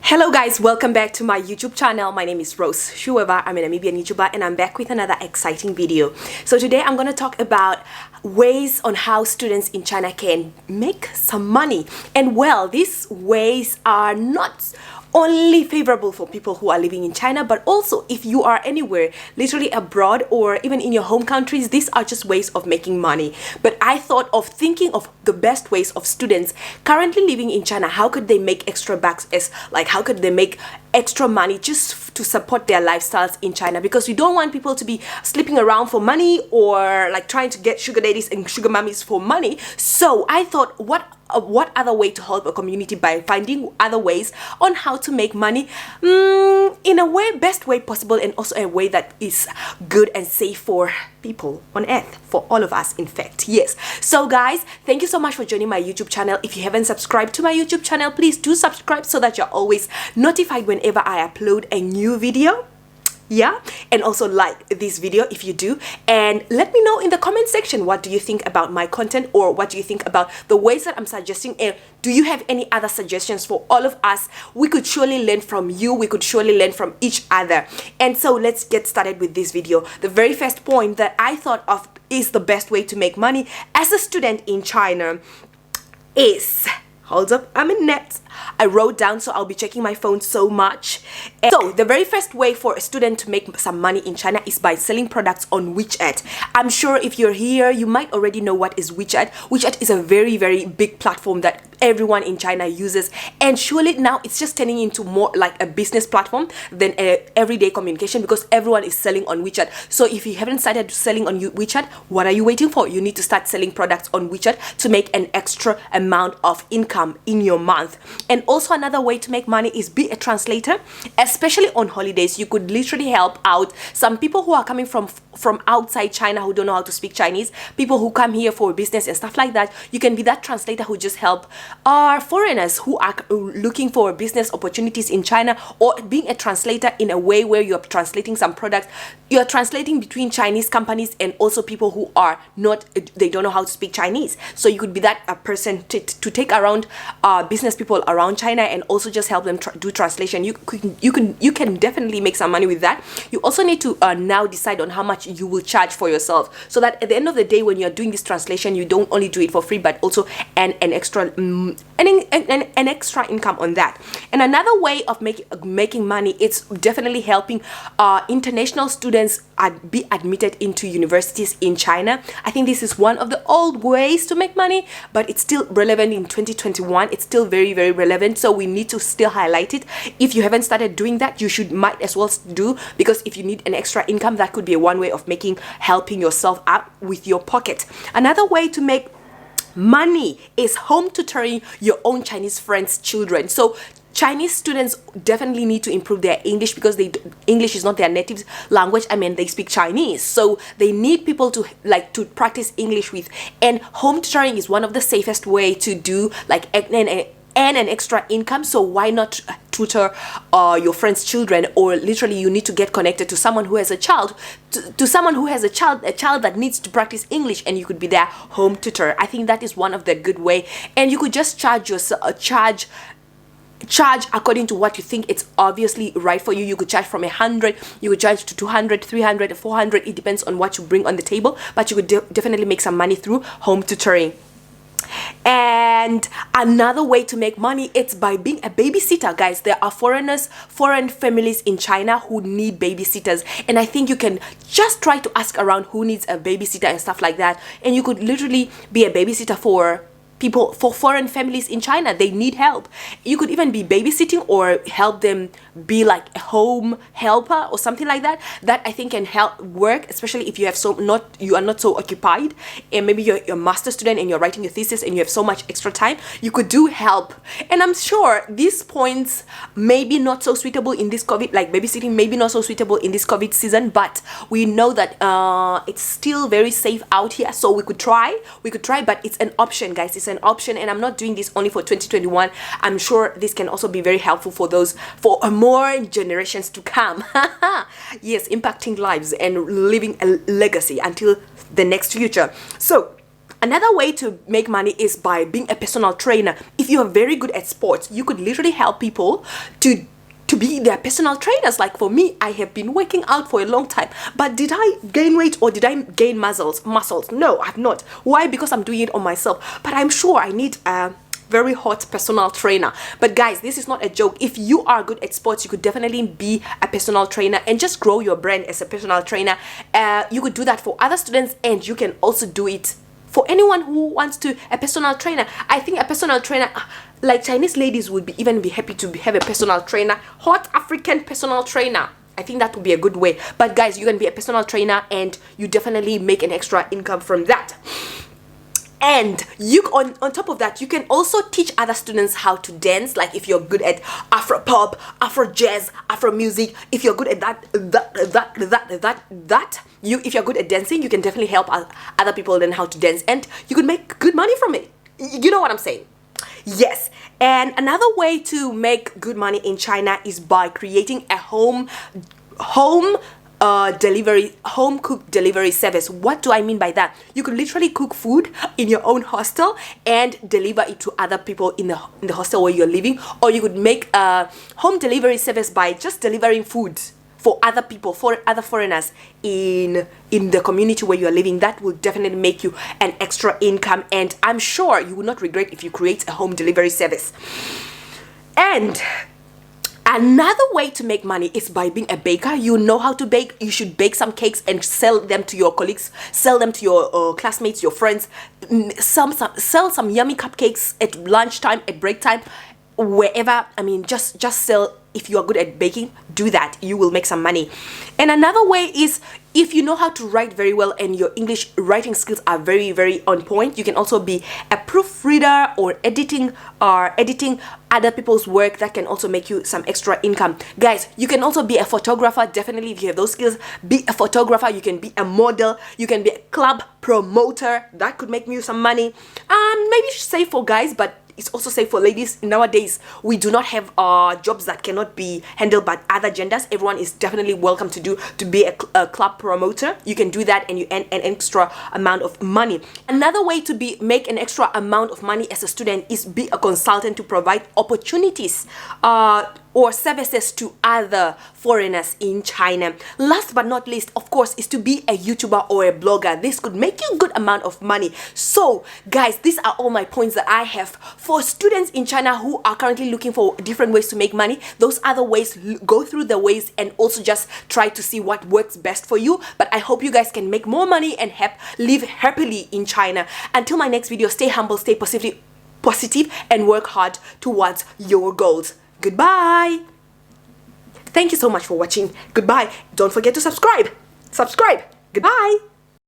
Hello guys, welcome back to my YouTube channel. My name is Rose Shueva. I'm a Namibian YouTuber and I'm back with another exciting video. So today I'm going to talk about ways on how students in China can make some money. And well, these ways are not only favorable for people who are living in China, but also if you are anywhere, literally abroad or even in your home countries, these are just ways of making money. But I thought of thinking of the best ways of students currently living in China. How could they make extra bucks, as like how could they make extra money just to support their lifestyles in China, because we don't want people to be sleeping around for money or like trying to get sugar daddies and sugar mummies for money. So I thought, what other way to help a community by finding other ways on how to make money in a way, best way possible, and also a way that is good and safe for people on earth, for all of us in fact. Yes, so guys, thank you so much for joining my YouTube channel. If you haven't subscribed to my YouTube channel, please do subscribe so that you're always notified whenever I upload a new video. Yeah, and also like this video if you do, and let me know in the comment section, what do you think about my content, or what do you think about the ways that I'm suggesting, and do you have any other suggestions for all of us? We could surely learn from you, we could surely learn from each other. And so let's get started with this video. The very first point that I thought of is the best way to make money as a student in China is, hold up, I'm in net. I wrote down, so I'll be checking my phone so much. And so the very first way for a student to make some money in China is by selling products on WeChat. I'm sure if you're here, you might already know what is WeChat. WeChat is a very, very big platform that everyone in China uses, and surely now it's just turning into more like a business platform than a everyday communication, because everyone is selling on WeChat. So if you haven't started selling on WeChat, what are you waiting for? You need to start selling products on WeChat to make an extra amount of income in your month. And also another way to make money is be a translator, especially on holidays. You could literally help out some people who are coming from outside China who don't know how to speak Chinese, people who come here for business and stuff like that. You can be that translator who just help our foreigners who are looking for business opportunities in China, or being a translator in a way where you're translating some products. You're translating between Chinese companies and also people who are not, they don't know how to speak Chinese. So you could be that person to take around business people around China and also just help them do translation. You can definitely make some money with that. You also need to now decide on how much you will charge for yourself, so that at the end of the day, when you're doing this translation, you don't only do it for free, but also an extra extra income on that. And another way of making money, it's definitely helping international students be admitted into universities in China. I think this is one of the old ways to make money, but it's still relevant in 2021. It's still very, very relevant, so we need to still highlight it. If you haven't started doing that, you might as well do, because if you need an extra income, that could be one way of helping yourself out with your pocket. Another way to make money is home tutoring your own Chinese friends' children. So Chinese students definitely need to improve their English, because English is not their native language. I mean, they speak Chinese, so they need people to practice English with. And home tutoring is one of the safest way to do and an extra income. So why not tutor your friends' children, or literally you need to get connected to someone who has a child, to someone who has a child that needs to practice English, and you could be their home tutor. I think that is one of the good way, and you could just charge according to what you think it's obviously right for you. You could charge from 100, you could charge to 200, 300, 400. It depends on what you bring on the table, but you could definitely make some money through home tutoring. And another way to make money, it's by being a babysitter. Guys, there are foreign families in China who need babysitters, and I think you can just try to ask around who needs a babysitter and stuff like that, and you could literally be a babysitter for foreign families in China. They need help. You could even be babysitting or help them be like a home helper or something like that. That I think can help work, especially if you have you are not so occupied, and maybe you're a master student and you're writing your thesis and you have so much extra time. You could do help. And I'm sure these points may be not so suitable in this COVID, like babysitting maybe not so suitable in this COVID season, but we know that it's still very safe out here, so we could try, but it's an option, guys. It's an option, and I'm not doing this only for 2021. I'm sure this can also be very helpful for more generations to come. Yes, impacting lives and leaving a legacy until the next future. So Another way to make money is by being a personal trainer. If you are very good at sports, you could literally help people to be their personal trainers. Like for me, I have been working out for a long time, but did I gain weight or did I gain muscles? No, I've not. Why? Because I'm doing it on myself. But I'm sure I need a very hot personal trainer. But guys, this is not a joke. If you are good at sports, you could definitely be a personal trainer and just grow your brand as a personal trainer. You could do that for other students, and you can also do it for anyone who wants to a personal trainer. I think a personal trainer, like Chinese ladies would even be happy to have a personal trainer, hot African personal trainer. I think that would be a good way. But guys, you can be a personal trainer and you definitely make an extra income from that. And you on top of that, you can also teach other students how to dance. Like if you're good at Afro pop, Afro jazz, Afro music, if you're good at if you're good at dancing, you can definitely help other people learn how to dance, and you could make good money from it. You know what I'm saying? Yes. And another way to make good money in China is by creating a home cooked delivery service. What do I mean by that? You could literally cook food in your own hostel and deliver it to other people in the hostel where you're living, or you could make a home delivery service by just delivering food for other people, for other foreigners in the community where you're living. That will definitely make you an extra income, and I'm sure you will not regret if you create a home delivery service. And another way to make money is by being a baker. You know how to bake. You should bake some cakes and sell them to your colleagues, sell them to your classmates, your friends. Sell some yummy cupcakes at lunchtime, at break time, wherever. I mean, just sell. If you are good at baking, do that. You will make some money. And another way is, if you know how to write very well and your English writing skills are very, very on point, you can also be a proofreader or editing other people's work. That can also make you some extra income. Guys, you can also be a photographer. Definitely, if you have those skills, be a photographer. You can be a model. You can be a club promoter. That could make you some money. Maybe safe for guys, but it's also safe for ladies. Nowadays, we do not have jobs that cannot be handled by other genders. Everyone is definitely welcome to be a club promoter. You can do that and you earn an extra amount of money. Another way to make an extra amount of money as a student is be a consultant to provide opportunities or services to other foreigners in China. Last but not least, of course, is to be a YouTuber or a blogger. This could make you a good amount of money. So guys, these are all my points that I have for students in China who are currently looking for different ways to make money. Those other ways, go through the ways and also just try to see what works best for you. But I hope you guys can make more money and live happily in China. Until my next video, stay humble, stay positive, and work hard towards your goals. Goodbye. Thank you so much for watching. Goodbye. Don't forget to subscribe. Goodbye.